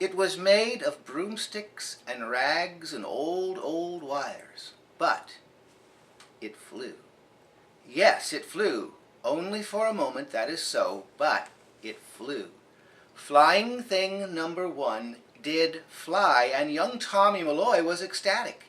It was made of broomsticks and rags and old wires, but it flew. Yes, it flew. Only for a moment, that is so, but it flew. Flying thing number 1 did fly, and young Tommy Malloy was ecstatic.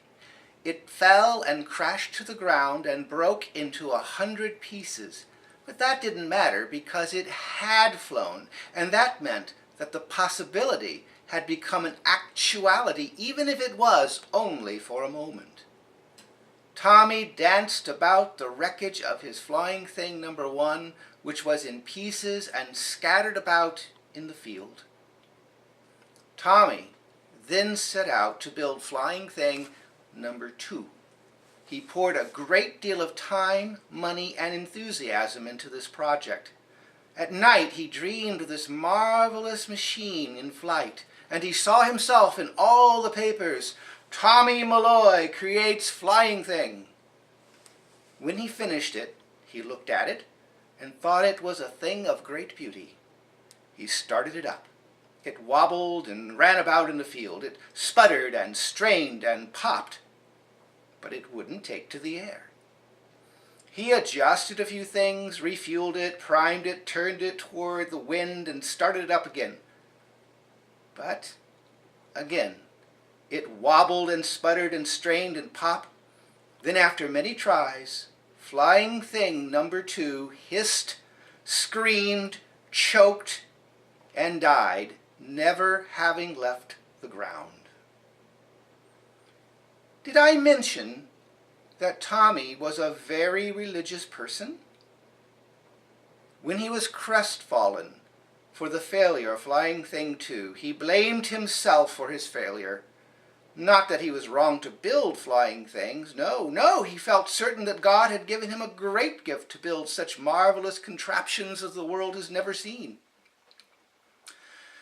It fell and crashed to the ground and broke into 100 pieces. But that didn't matter because it had flown, and that meant that the possibility had become an actuality, even if it was only for a moment. Tommy danced about the wreckage of his flying thing number 1, which was in pieces and scattered about in the field. Tommy then set out to build flying thing number 2. He poured a great deal of time, money, and enthusiasm into this project. At night he dreamed of this marvelous machine in flight, and he saw himself in all the papers. Tommy Malloy creates flying thing. When he finished it, he looked at it and thought it was a thing of great beauty. He started it up. It wobbled and ran about in the field. It sputtered and strained and popped, but it wouldn't take to the air. He adjusted a few things, refueled it, primed it, turned it toward the wind, and started it up again. But again, it wobbled and sputtered and strained and popped. Then after many tries, flying thing number 2 hissed, screamed, choked, and died, never having left the ground. Did I mention that Tommy was a very religious person? When he was crestfallen for the failure of Flying Thing 2, he blamed himself for his failure. Not that he was wrong to build flying things. No, he felt certain that God had given him a great gift to build such marvelous contraptions as the world has never seen.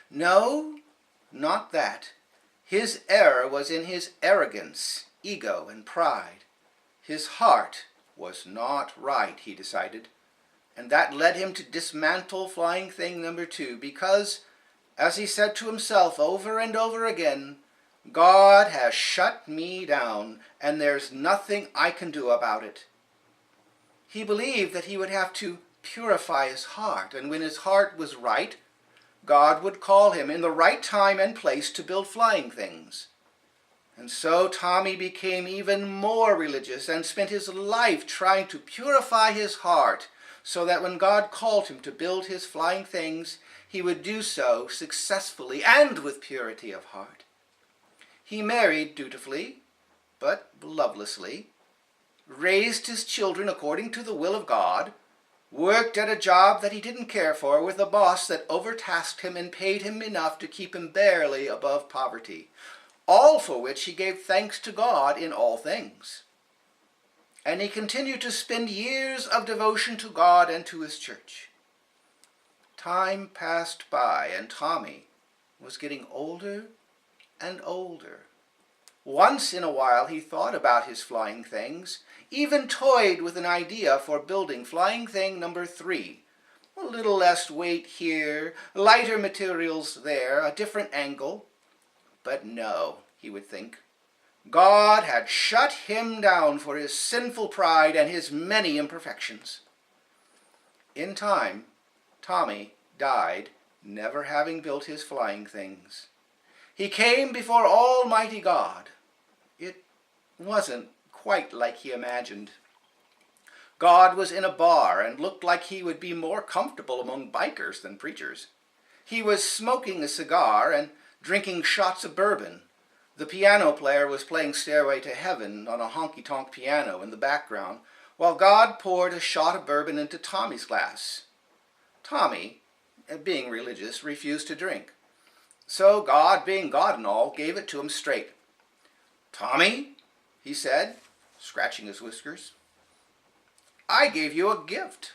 No, not that. His error was in his arrogance, ego, and pride. His heart was not right, he decided, and that led him to dismantle flying thing number 2 because, as he said to himself over and over again, God has shut me down, and there's nothing I can do about it. He believed that he would have to purify his heart, and when his heart was right, God would call him in the right time and place to build flying things. And so Tommy became even more religious and spent his life trying to purify his heart so that when God called him to build his flying things, he would do so successfully and with purity of heart. He married dutifully, but lovelessly, raised his children according to the will of God, worked at a job that he didn't care for with a boss that overtasked him and paid him enough to keep him barely above poverty, all for which he gave thanks to God in all things. And he continued to spend years of devotion to God and to his church. Time passed by, and Tommy was getting older and older. Once in a while he thought about his flying things, even toyed with an idea for building flying thing number 3. A little less weight here, lighter materials there, a different angle. But no, he would think. God had shut him down for his sinful pride and his many imperfections. In time, Tommy died, never having built his flying things. He came before Almighty God. It wasn't quite like he imagined. God was in a bar and looked like he would be more comfortable among bikers than preachers. He was smoking a cigar and drinking shots of bourbon. The piano player was playing Stairway to Heaven on a honky-tonk piano in the background, while God poured a shot of bourbon into Tommy's glass. Tommy, being religious, refused to drink. So God, being God and all, gave it to him straight. "Tommy," he said, scratching his whiskers, "I gave you a gift.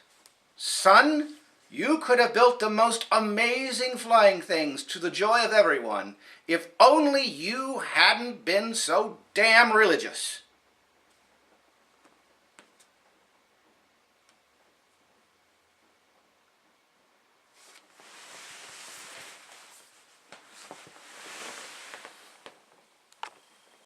Son, you could have built the most amazing flying things to the joy of everyone if only you hadn't been so damn religious."